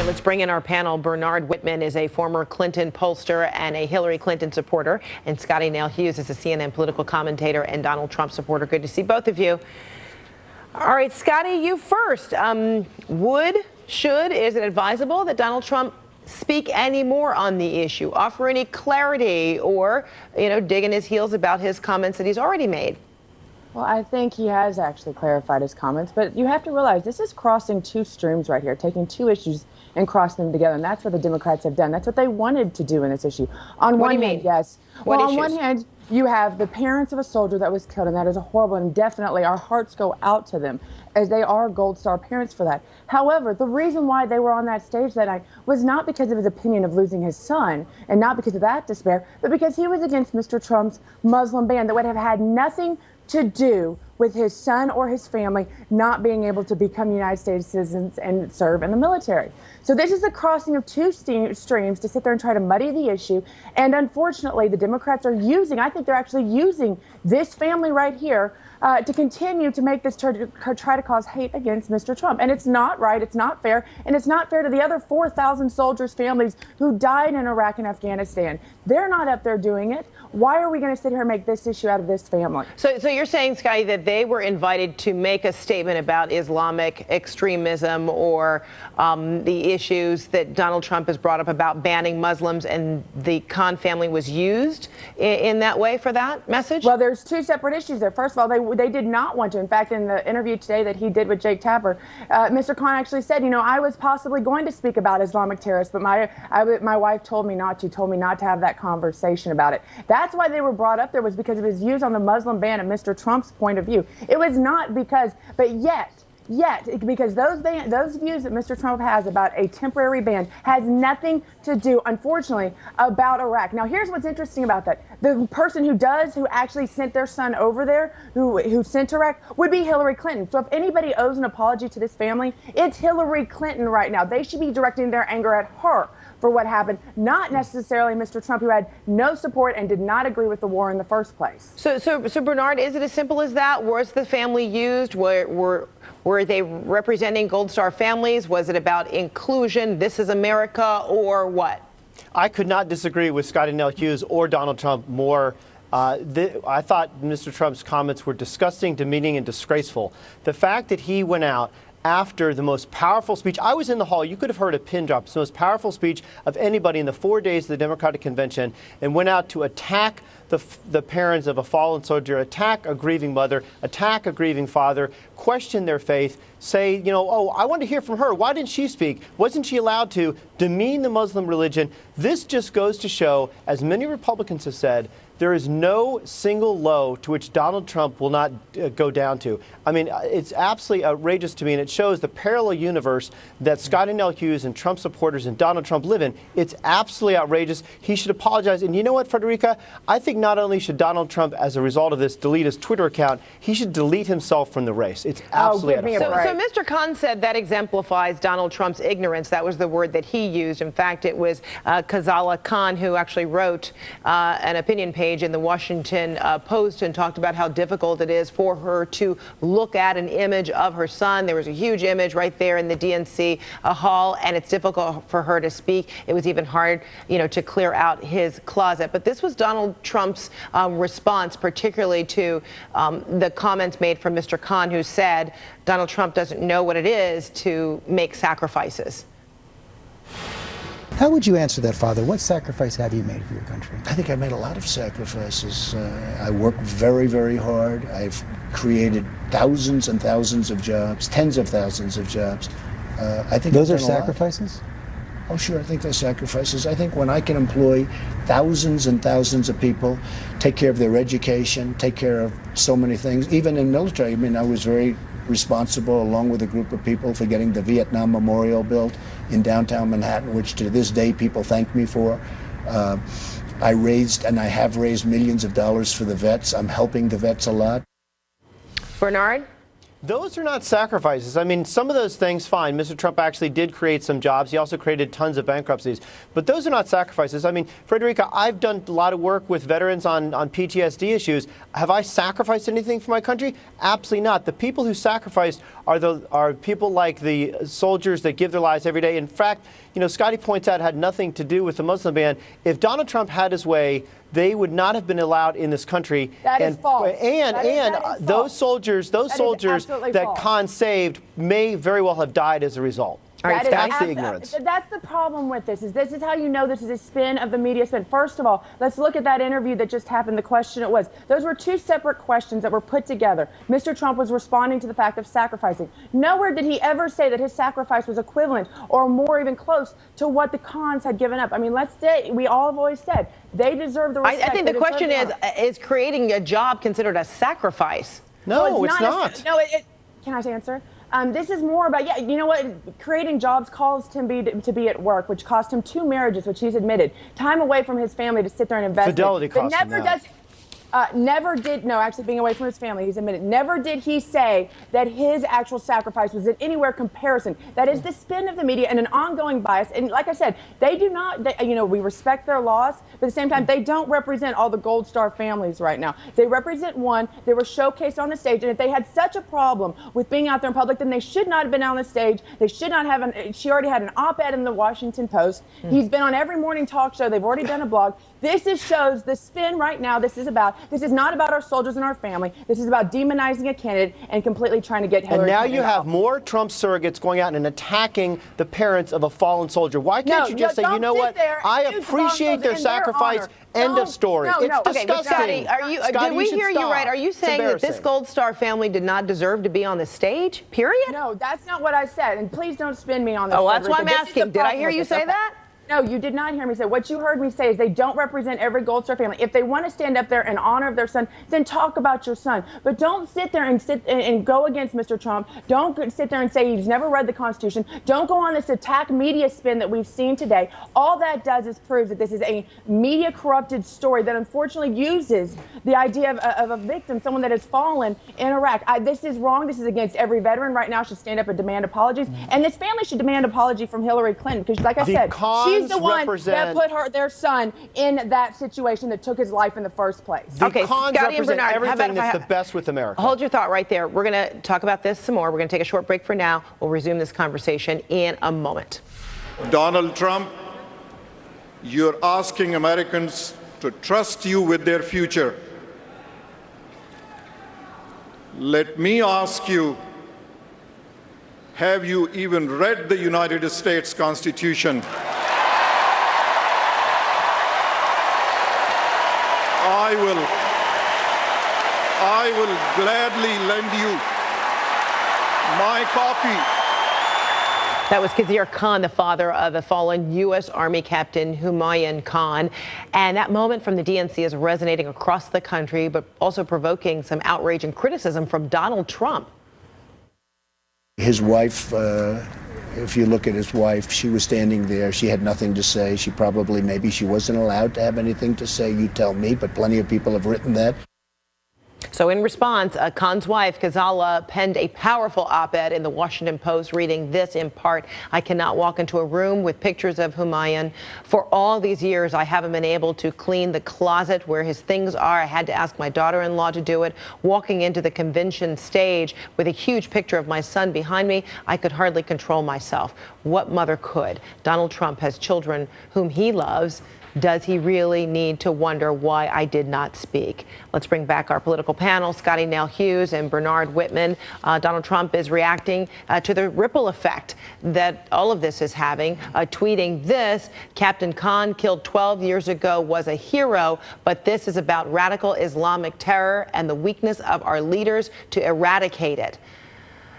right, let's bring in our panel. Bernard Whitman is a former Clinton pollster and a Hillary Clinton supporter, and Scotty Nell Hughes is a CNN political commentator and Donald Trump supporter. Good to see both of you. All right, Scotty, you first. Is it advisable that Donald Trump speak any more on the issue, offer any clarity, or, dig in his heels about his comments that he's already made? Well, I think he has actually clarified his comments, but you have to realize this is crossing two streams right here, taking two issues and crossing them together, and that's what the Democrats have done. That's what they wanted to do in this issue. On one hand, yes. Well, on one hand, you have the parents of a soldier that was killed, and that is horrible, and definitely our hearts go out to them, as they are Gold Star parents for that. However, the reason why they were on that stage that night was not because of his opinion of losing his son, and not because of that despair, but because he was against Mr. Trump's Muslim ban that would have had nothing to do with his son or his family not being able to become United States citizens and serve in the military. So this is a crossing of two streams to sit there and try to muddy the issue. And unfortunately, the Democrats are using, I think they're actually using this family right here to continue to make this try to cause hate against Mr. Trump. And it's not right, it's not fair, and it's not fair to the other 4,000 soldiers' families who died in Iraq and Afghanistan. They're not up there doing it. Why are we going to sit here and make this issue out of this family? So you're saying, Scotty, that they were invited to make a statement about Islamic extremism or the issues that Donald Trump has brought up about banning Muslims, and the Khan family was used in that way for that message? Well, there's two separate issues there. First of all, they did not want to. In fact, in the interview today that he did with Jake Tapper, Mr. Khan actually said, I was possibly going to speak about Islamic terrorists, but my wife told me not to have that conversation about it. That's why they were brought up there, was because of his views on the Muslim ban and Mr. Trump's point of view. It was not because, but yet, because those views that Mr. Trump has about a temporary ban has nothing to do, unfortunately, about Iraq. Now, here's what's interesting about that. The person who actually sent their son over there, who sent to Iraq, would be Hillary Clinton. So if anybody owes an apology to this family, it's Hillary Clinton right now. They should be directing their anger at her for what happened, not necessarily Mr. Trump, who had no support and did not agree with the war in the first place. So Bernard, is it as simple as that? Was the family used? Were they representing Gold Star families? Was it about inclusion? This is America, or what? I could not disagree with Scotty Nell Hughes or Donald Trump more. I thought Mr. Trump's comments were disgusting, demeaning, and disgraceful. The fact that he went out after the most powerful speech, I was in the hall, you could have heard a pin drop. It's the most powerful speech of anybody in the 4 days of the Democratic Convention, and went out to attack the parents of a fallen soldier, attack a grieving mother, attack a grieving father, question their faith, say, oh, I want to hear from her. Why didn't she speak? Wasn't she allowed to? Demean the Muslim religion. This just goes to show, as many Republicans have said, there is no single low to which Donald Trump will not go down to. I mean, it's absolutely outrageous to me, and it shows the parallel universe that Scotty Nell Hughes and Trump supporters and Donald Trump live in. It's absolutely outrageous. He should apologize. And you know what, Frederica? I think not only should Donald Trump, as a result of this, delete his Twitter account, he should delete himself from the race. It's absolutely So Mr. Khan said that exemplifies Donald Trump's ignorance. That was the word that he used. In fact, it was Khazala Khan who actually wrote an opinion page in the Washington Post and talked about how difficult it is for her to look at an image of her son. There was a huge image right there in the DNC hall, and it's difficult for her to speak. It was even hard, to clear out his closet. But this was Donald Trump's response, particularly to the comments made from Mr. Khan, who said Donald Trump doesn't know what it is to make sacrifices. How would you answer that, Father? What sacrifice have you made for your country? I think I made a lot of sacrifices. I worked very, very hard. I've created thousands and thousands of jobs, tens of thousands of jobs. I think those are sacrifices? Oh, sure, I think they're sacrifices. I think when I can employ thousands and thousands of people, take care of their education, take care of so many things, even in military. I mean, I was very responsible, along with a group of people, for getting the Vietnam Memorial built in downtown Manhattan, which to this day people thank me for. I raised, and I have raised, millions of dollars for the vets. I'm helping the vets a lot. Bernard? Those are not sacrifices. I mean, some of those things, fine. Mr. Trump actually did create some jobs. He also created tons of bankruptcies. But those are not sacrifices. I mean, Frederica, I've done a lot of work with veterans on PTSD issues. Have I sacrificed anything for my country? Absolutely not. The people who sacrificed are people like the soldiers that give their lives every day. In fact, you know, Scotty points out had nothing to do with the Muslim ban. If Donald Trump had his way, they would not have been allowed in this country. That is false. And those soldiers that Khan saved may very well have died as a result. All right, that's the ignorance. That's the problem with this. This is how you know this is a spin of the media spin. First of all, let's look at that interview that just happened. The question it was. Those were two separate questions that were put together. Mr. Trump was responding to the fact of sacrificing. Nowhere did he ever say that his sacrifice was equivalent or more even close to what the Khans had given up. I mean, let's say, we all have always said, they deserve the respect. I think the question is creating a job considered a sacrifice? No, it's not. Can I answer? This is more about, yeah, you know what, creating jobs caused him to be at work, which cost him 2 marriages, which he's admitted, time away from his family to sit there and invest. Fidelity cost him that. Actually being away from his family, he's admitted, never did he say that his actual sacrifice was in anywhere comparison. That is the spin of the media and an ongoing bias. And like I said, they do not, we respect their laws, but at the same time, they don't represent all the Gold Star families right now. They represent one. They were showcased on the stage. And if they had such a problem with being out there in public, then they should not have been on the stage. They should not have, she already had an op-ed in the Washington Post. He's been on every morning talk show. They've already done a blog. This shows the spin right now. This is not about our soldiers and our family. This is about demonizing a candidate and completely trying to get Hillary. And now Clinton you have off. more Trump surrogates going out and attacking the parents of a fallen soldier. Why can't you just say, you know what, I appreciate their sacrifice, end of story. It's disgusting. Okay, Scotty, did we hear you right? Are you saying that this Gold Star family did not deserve to be on the stage, period? No, that's not what I said. And please don't spin me on this. Oh, that's why I'm asking. Did I hear you say that? No, you did not hear me say. What you heard me say is they don't represent every Gold Star family. If they want to stand up there in honor of their son, then talk about your son. But don't sit there and go against Mr. Trump. Don't sit there and say he's never read the Constitution. Don't go on this attack media spin that we've seen today. All that does is prove that this is a media corrupted story that unfortunately uses the idea of a victim, someone that has fallen in Iraq. This is wrong. This is against every veteran right now should stand up and demand apologies. And this family should demand apology from Hillary Clinton because, like I said, she's the one that put their son in that situation that took his life in the first place. The Khans represent everything that's the best with America. Hold your thought right there. We're going to talk about this some more. We're going to take a short break for now. We'll resume this conversation in a moment. Donald Trump, you're asking Americans to trust you with their future. Let me ask you, have you even read the United States Constitution? I will gladly lend you my copy. That was Khizr Khan, the father of the fallen U.S. Army Captain Humayun Khan. And that moment from the DNC is resonating across the country, but also provoking some outrage and criticism from Donald Trump. His wife, if you look at his wife, she was standing there. She had nothing to say. Maybe she wasn't allowed to have anything to say. You tell me, but plenty of people have written that. So in response, Khan's wife, Khazala, penned a powerful op-ed in the Washington Post reading this in part: I cannot walk into a room with pictures of Humayun. For all these years, I haven't been able to clean the closet where his things are. I had to ask my daughter-in-law to do it. Walking into the convention stage with a huge picture of my son behind me, I could hardly control myself. What mother could? Donald Trump has children whom he loves. Does he really need to wonder why I did not speak? Let's bring back our political panel, Scotty Nell Hughes and Bernard Whitman. Donald Trump is reacting to the ripple effect that all of this is having, tweeting this: Captain Khan, killed 12 years ago, was a hero, but this is about radical Islamic terror and the weakness of our leaders to eradicate it.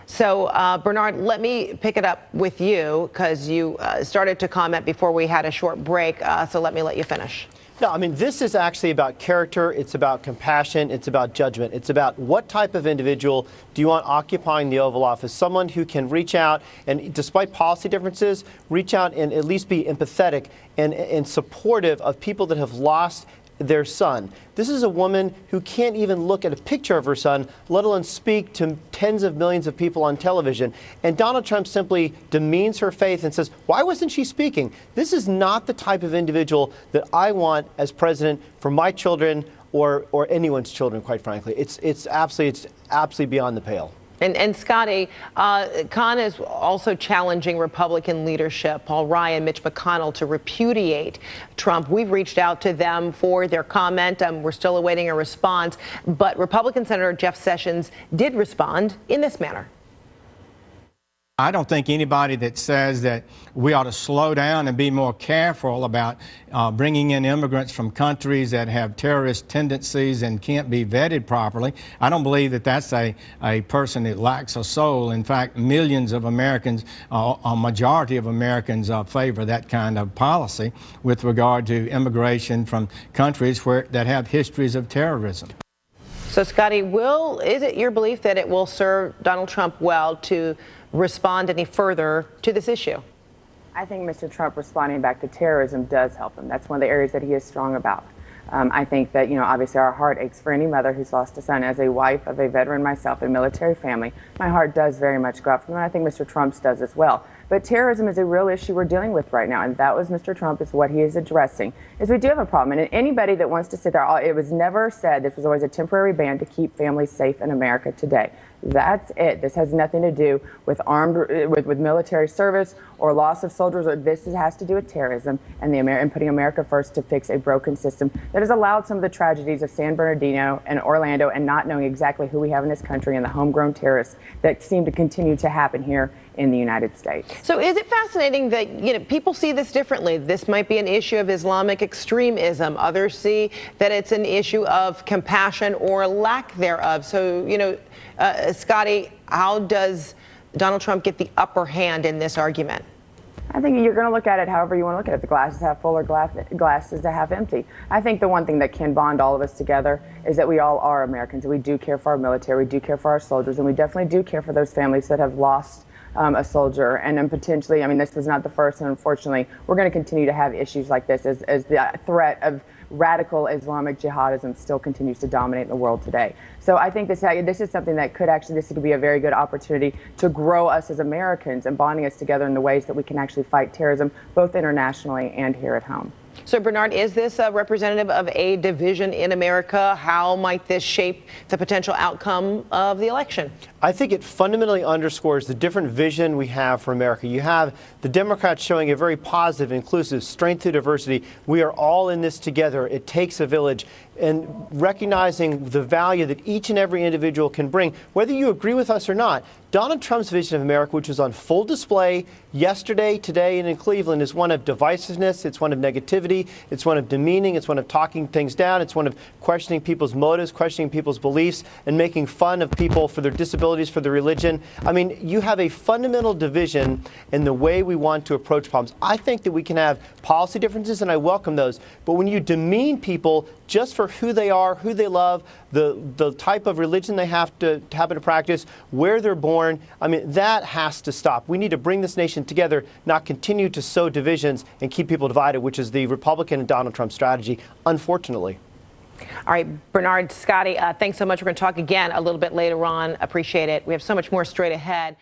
So, Bernard, let me pick it up with you because you started to comment before we had a short break. So let me let you finish. No, I mean, this is actually about character. It's about compassion. It's about judgment. It's about what type of individual do you want occupying the Oval Office? Someone who can reach out and, despite policy differences, reach out and at least be empathetic and supportive of people that have lost their son. This is a woman who can't even look at a picture of her son, let alone speak to tens of millions of people on television. And Donald Trump simply demeans her faith and says, why wasn't she speaking? This is not the type of individual that I want as president for my children or anyone's children, quite frankly. It's absolutely beyond the pale. And Scotty, Khan is also challenging Republican leadership, Paul Ryan, Mitch McConnell, to repudiate Trump. We've reached out to them for their comment. We're still awaiting a response. But Republican Senator Jeff Sessions did respond in this manner. I don't think anybody that says that we ought to slow down and be more careful about bringing in immigrants from countries that have terrorist tendencies and can't be vetted properly, I don't believe that that's a person that lacks a soul. In fact, millions of Americans, a majority of Americans favor that kind of policy with regard to immigration from countries that have histories of terrorism. So, Scotty, is it your belief that it will serve Donald Trump well to respond any further to this issue? I think Mr. Trump responding back to terrorism does help him. That's one of the areas that he is strong about. I think that, obviously our heart aches for any mother who's lost a son. As a wife of a veteran myself, a military family, my heart does very much go out for them, and I think Mr. Trump's does as well. But terrorism is a real issue we're dealing with right now, and that was Mr. Trump, is what he is addressing, is we do have a problem. And anybody that wants to sit there, it was never said this was always a temporary ban to keep families safe in America today. That's it. This has nothing to do with with military service or loss of soldiers. This has to do with terrorism and putting America first to fix a broken system that has allowed some of the tragedies of San Bernardino and Orlando, and not knowing exactly who we have in this country and the homegrown terrorists that seem to continue to happen here in the United States. So is it fascinating that people see this differently? This might be an issue of Islamic extremism. Others see that it's an issue of compassion or lack thereof. So, Scotty, how does Donald Trump get the upper hand in this argument? I think you're going to look at it however you want to look at it. The glass is half full or glass is half empty. I think the one thing that can bond all of us together is that we all are Americans, and we do care for our military, we do care for our soldiers, and we definitely do care for those families that have lost a soldier. And then potentially, this was not the first, and unfortunately, we're going to continue to have issues like this as the threat of radical Islamic jihadism still continues to dominate the world today. So I think this is something that this could be a very good opportunity to grow us as Americans and bonding us together in the ways that we can actually fight terrorism, both internationally and here at home. So, Bernard, is this a representative of a division in America? How might this shape the potential outcome of the election? I think it fundamentally underscores the different vision we have for America. You have the Democrats showing a very positive, inclusive, strength through diversity. We are all in this together. It takes a village. And recognizing the value that each and every individual can bring, whether you agree with us or not. Donald Trump's vision of America, which was on full display yesterday, today, and in Cleveland, is one of divisiveness. It's one of negativity. It's one of demeaning. It's one of talking things down. It's one of questioning people's motives, questioning people's beliefs, and making fun of people for their disabilities, for their religion. You have a fundamental division in the way we want to approach problems. I think that we can have policy differences, and I welcome those. But when you demean people just for who they are, who they love, the type of religion they happen to practice, where they're born, that has to stop. We need to bring this nation together, not continue to sow divisions and keep people divided, which is the Republican and Donald Trump strategy, unfortunately. All right, Bernard, Scotty, thanks so much. We're going to talk again a little bit later on. Appreciate it. We have so much more straight ahead.